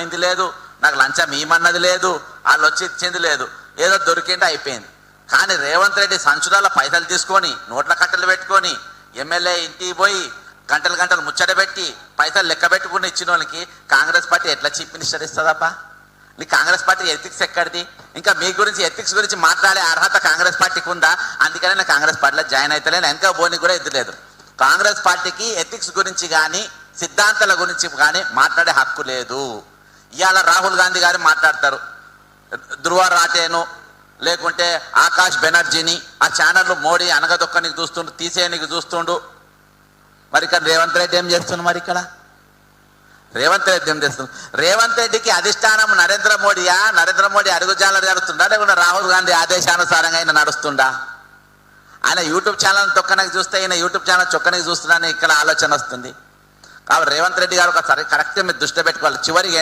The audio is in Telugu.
పోయింది లేదు, నాకు లంచం ఇమ్మన్నది లేదు, వాళ్ళు వచ్చి ఇచ్చింది లేదు, ఏదో దొరికింటే అయిపోయింది. కానీ రేవంత్ రెడ్డి సంచురాల పైసలు తీసుకొని నోట్ల కట్టలు పెట్టుకొని ఎమ్మెల్యే ఇంటికి పోయి గంటలు గంటలు ముచ్చట పెట్టి పైసలు లెక్క పెట్టుకుని ఇచ్చిన వాళ్ళకి కాంగ్రెస్ పార్టీ ఎట్లా చీఫ్ మినిస్టర్ ఇస్తుందబ్బా? నీ కాంగ్రెస్ పార్టీ ఎథిక్స్ ఎక్కడిది? ఇంకా మీ గురించి ఎథిక్స్ గురించి మాట్లాడే అర్హత కాంగ్రెస్ పార్టీకి ఉందా? అందుకనే నేను కాంగ్రెస్ పార్టీలో జాయిన్ అవుతలేను, వెనక బోని కూడా ఎదులేదు. కాంగ్రెస్ పార్టీకి ఎథిక్స్ గురించి కానీ సిద్ధాంతాల గురించి కానీ మాట్లాడే హక్కు లేదు. ఇవాళ రాహుల్ గాంధీ గారు మాట్లాడతారు, ధృవ రాటేను లేకుంటే ఆకాష్ బెనర్జీని ఆ ఛానళ్ళు మోడీ అనగదొక్కనికి చూస్తుండు, తీసేయనికి చూస్తుండు. మరి ఇక్కడ రేవంత్ రెడ్డి ఏం చేస్తుండు? మరి ఇక్కడ రేవంత్ రెడ్డి ఏం చేస్తుంది? రేవంత్ రెడ్డికి అధిష్టానం నరేంద్ర మోడీయా? నరేంద్ర మోడీ అడుగుజాల జరుగుతుండా లేకుంటే రాహుల్ గాంధీ ఆదేశానుసారంగా ఆయన నడుస్తుండా? ఆయన యూట్యూబ్ ఛానల్ తొక్కనకి చూస్తే ఈయన యూట్యూబ్ ఛానల్ చొక్కనకి చూస్తున్నానని ఇక్కడ ఆలోచన వస్తుంది. కాబట్టి రేవంత్ రెడ్డి గారు ఒకసారి కరెక్ట్ మీరు దృష్టి పెట్టుకోవాలి. చివరికి